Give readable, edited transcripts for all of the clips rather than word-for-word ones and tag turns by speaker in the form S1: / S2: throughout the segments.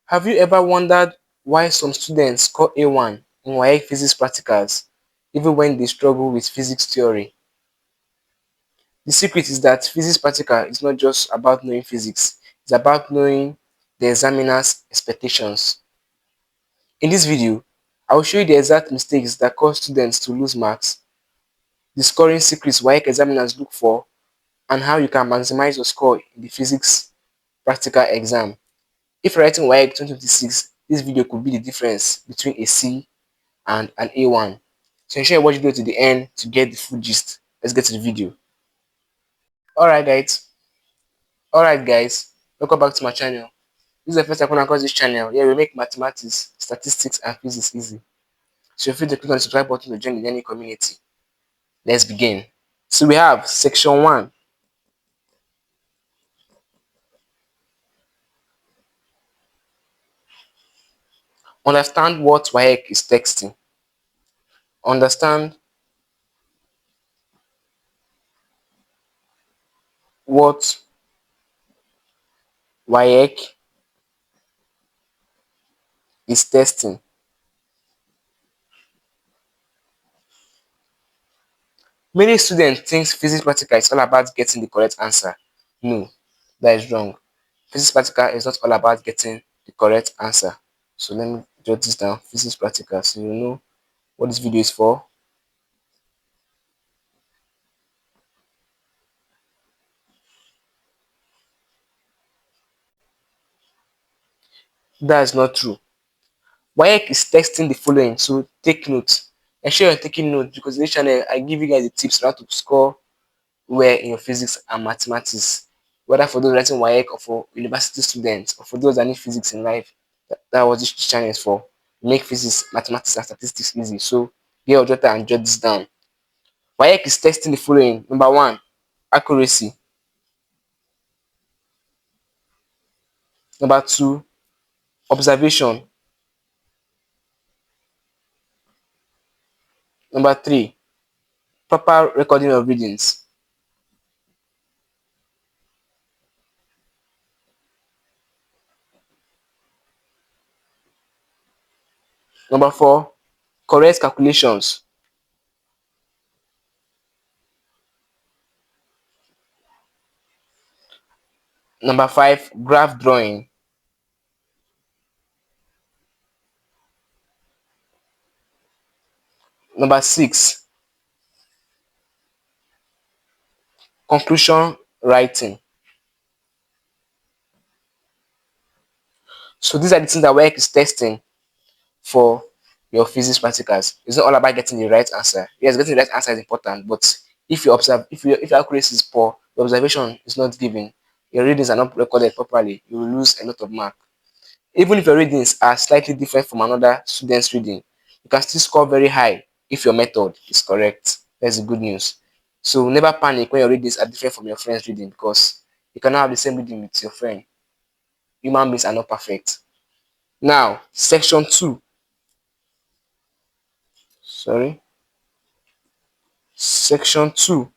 S1: Have you ever wondered why some students score A1 in WAEC Physics Practicals even when they struggle with physics theory? The secret is that physics practical is not just about knowing physics, it's about knowing the examiner's expectations. In this video, I will show you the exact mistakes that cause students to lose marks, the scoring secrets WAEC examiners look for, and how you can maximize your score in the physics practical exam. If you're writing WAEC 2026, this video could be the difference between a C and an A1. So ensure you watch the video to the end to get the full gist. Let's get to the video. Alright guys, alright guys, welcome back to my channel. This is the first time I come across this channel. Here we make mathematics, statistics, and physics easy. So feel free to click on the subscribe button to join the learning community. Let's begin. So we have section 1. Understand what WAEC is texting. Understand what WAEC is testing. Many students think physics practical is all about getting the correct answer. No, that is wrong. Physics practical is not all about getting the correct answer. So let me jot this down. Physics practical. So you know what this video is for. That is not true. WAEC is testing the following, so take notes. Ensure you're taking notes because in this channel I give you guys the tips on how to score well in your physics and mathematics, whether for those writing WAEC or for university students or for those that need physics in life. That was this channel is for. Make physics, mathematics, and statistics easy. So get your jotter and jot this down. WAEC is testing the following. Number 1, accuracy. Number 2, observation. Number 3, proper recording of readings. Number 4, correct calculations. Number 5, graph drawing. Number 6, conclusion writing. So these are the things that WAEC is testing for your physics practicals. It's not all about getting the right answer. Yes, getting the right answer is important, but if you observe, if your accuracy is poor, your observation is not given, your readings are not recorded properly, you will lose a lot of mark. Even if your readings are slightly different from another student's reading, you can still score very high if your method is correct. That's the good news. So never panic when your readings are different from your friend's reading because you cannot have the same reading with your friend. Human beings are not perfect. Now, section 2. Sorry. Section 2.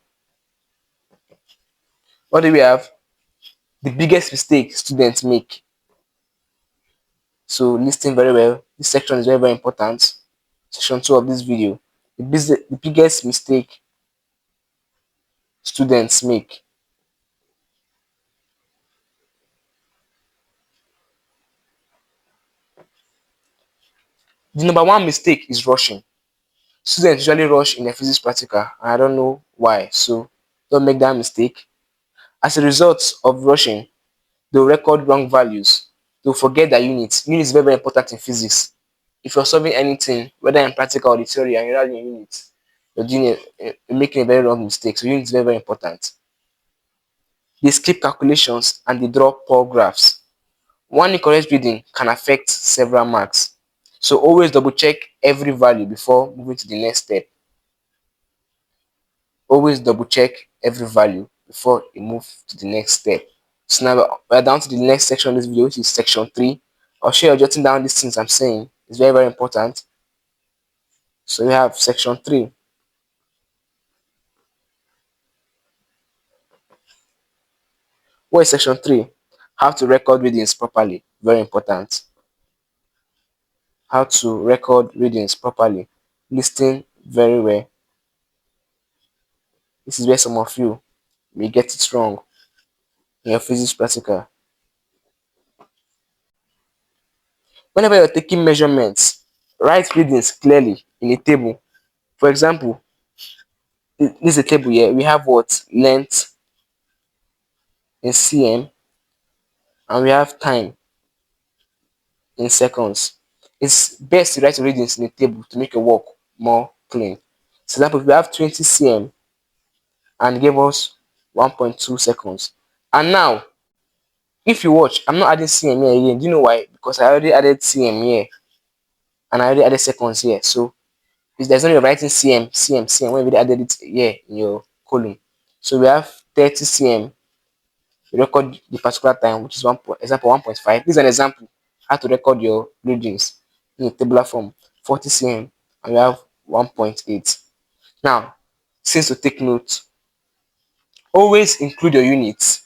S1: What do we have? The biggest mistake students make. So listen very well. This section is very, very important. Section 2 of this video. The biggest mistake students make. The number one mistake is rushing. Students usually rush in their physics practical, and I don't know why. So don't make that mistake. As a result of rushing, they'll record wrong values. They'll forget their units. Units is very, very important in physics. If you're solving anything, whether in practical or the theory, and you're adding units, you're making a very wrong mistake. So units is very, very important. They skip calculations and they draw poor graphs. One incorrect reading can affect several marks. So always double check every value before moving to the next step. Always double check every value before you move to the next step. So now we're down to the next section of this video, which is section 3. I'll show you jotting down these things I'm saying. It's very, very important. So we have section 3. What is section 3? How to record readings properly. Very important. how to record readings properly. Listen very well. This is where some of you may get it wrong in your physics practical. Whenever you're taking measurements, write readings clearly in a table. For example, this is a table here. We have what? Length in cm, and we have time in seconds. It's best to write your readings in a table to make your work more clean. For example, if we have 20 cm and give us 1.2 seconds. And now, if you watch, I'm not adding cm here again. Do you know why? Because I already added cm here and I already added seconds here. So if there's no need of writing cm when we already added it here in your column. So we have 30 cm. You record the particular time, which is example 1.5. This is an example how to record your readings in a tabular form. 40 cm and we have 1.8. Now, since to take note, always include your units.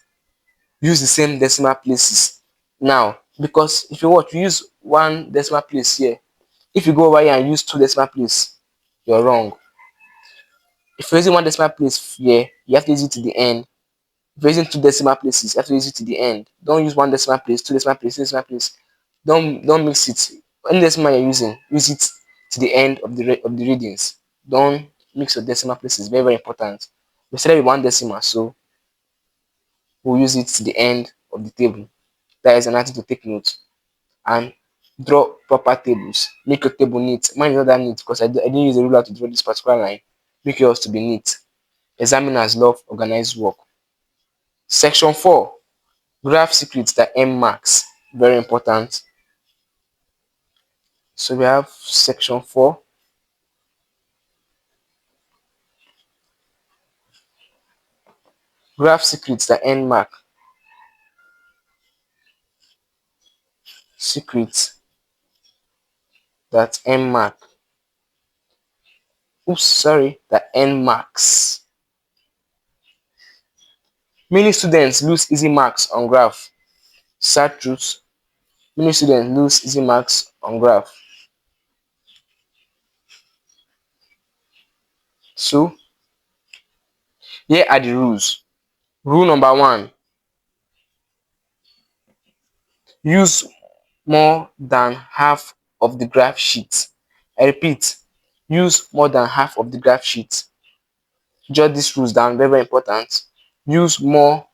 S1: Use the same decimal places. Now, because if you watch, you use one decimal place here. If you go over here and use two decimal places, you're wrong. If you're using one decimal place here, you have to use it to the end. If you're using two decimal places, you have to use it to the end. Don't use one decimal place, two decimal place, three decimal place. Don't mix it. Any decimal you're using, use it to the end of the readings. Don't mix your decimal places. Very, very important. We started with one decimal, so we'll use it to the end of the table. That is another thing to take note. And draw proper tables. Make your table neat. Mine is not that neat because I didn't use a ruler to draw this particular line. Make yours to be neat. Examiners love organized work. Section 4. Graph secrets that M marks. Very important. So we have section 4. Graph secrets that N mark. Secrets that M mark. Oops, sorry, that N marks. Many students lose easy marks on graph. Sad truth. Many students lose easy marks on graph. So here are the rules. Rule number 1. Use more than half of the graph sheet. I repeat, use more than half of the graph sheet. Jot these rules down, very, very important. Use more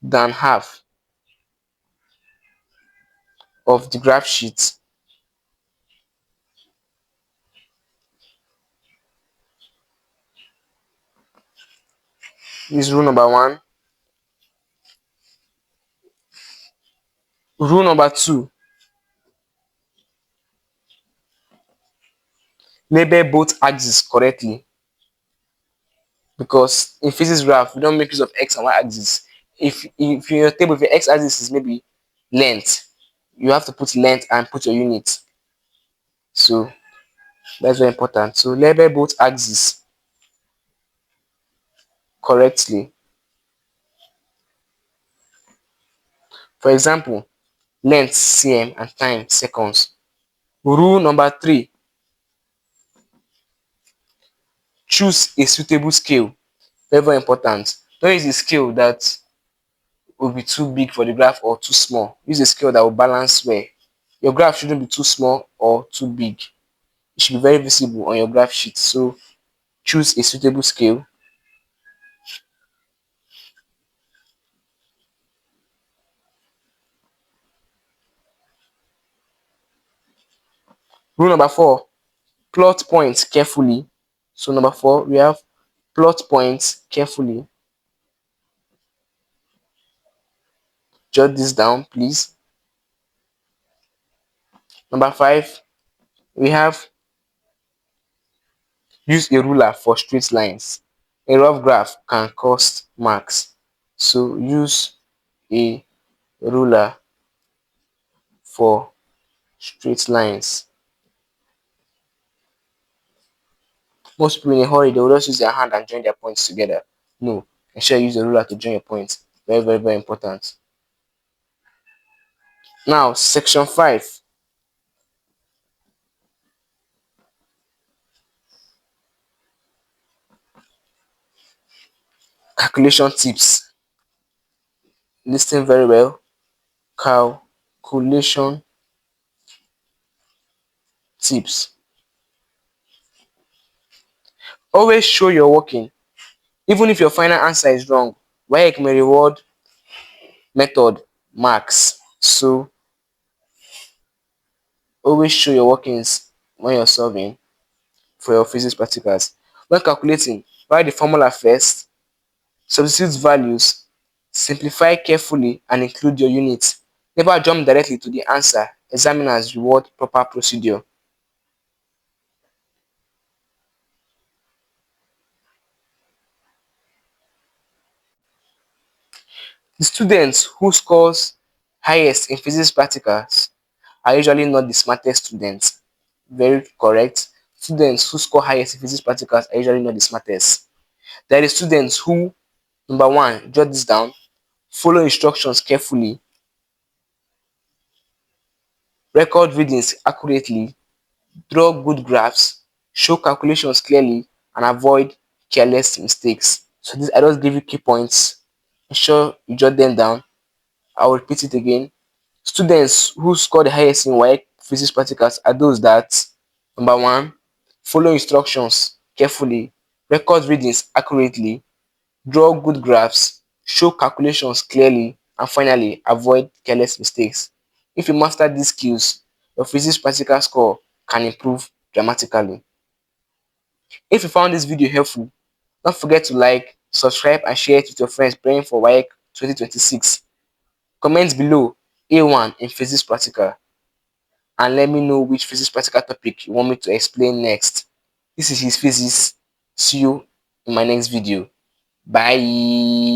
S1: than half of the graph sheet. This is rule number 1. Rule number 2. Label both axes correctly. Because in physics graph, we don't make use of x and y axis. If your table, if your x axis is maybe length, you have to put length and put your unit. So that's very important. So label both axes correctly. For example, length cm and time seconds. Rule number 3. Choose a suitable scale. Very, very important. Don't use a scale that will be too big for the graph or too small. Use a scale that will balance well. Your graph shouldn't be too small or too big. It should be very visible on your graph sheet. So choose a suitable scale. Rule number 4. Plot points carefully. So number 4, we have plot points carefully. Jot this down, please. Number 5, we have use a ruler for straight lines. A rough graph can cost marks. So use a ruler for straight lines. Most people in a hurry, they will just use their hand and join their points together. No, ensure you use a ruler to join your points. Very, very, very important. Now, section 5. Calculation tips. Listen very well. Calculation tips. Always show you're working. Even if your final answer is wrong, WAEC may reward method marks. So always show your workings when you're solving for your physics practicals. When calculating, write the formula first, substitute values, simplify carefully and include your units. Never jump directly to the answer. Examiners reward proper procedure. The students who scores highest in physics practicals are usually not the smartest students. Very correct. Students who score highest in physics practicals are usually not the smartest. There are the students who, number one, jot this down, follow instructions carefully, record readings accurately, draw good graphs, show calculations clearly, and avoid careless mistakes. So this I just give you key points. Ensure you jot them down. I'll repeat it again. Students who score the highest in WAEC physics practicals are those that, number one, follow instructions carefully, record readings accurately, draw good graphs, show calculations clearly, and finally, avoid careless mistakes. If you master these skills, your physics practical score can improve dramatically. If you found this video helpful, don't forget to like, subscribe, and share it with your friends praying for WAEC 2026. Comment below A1 in physics practical and let me know which physics practical topic you want me to explain next. This is HeisPhysics. See you in my next video. Bye.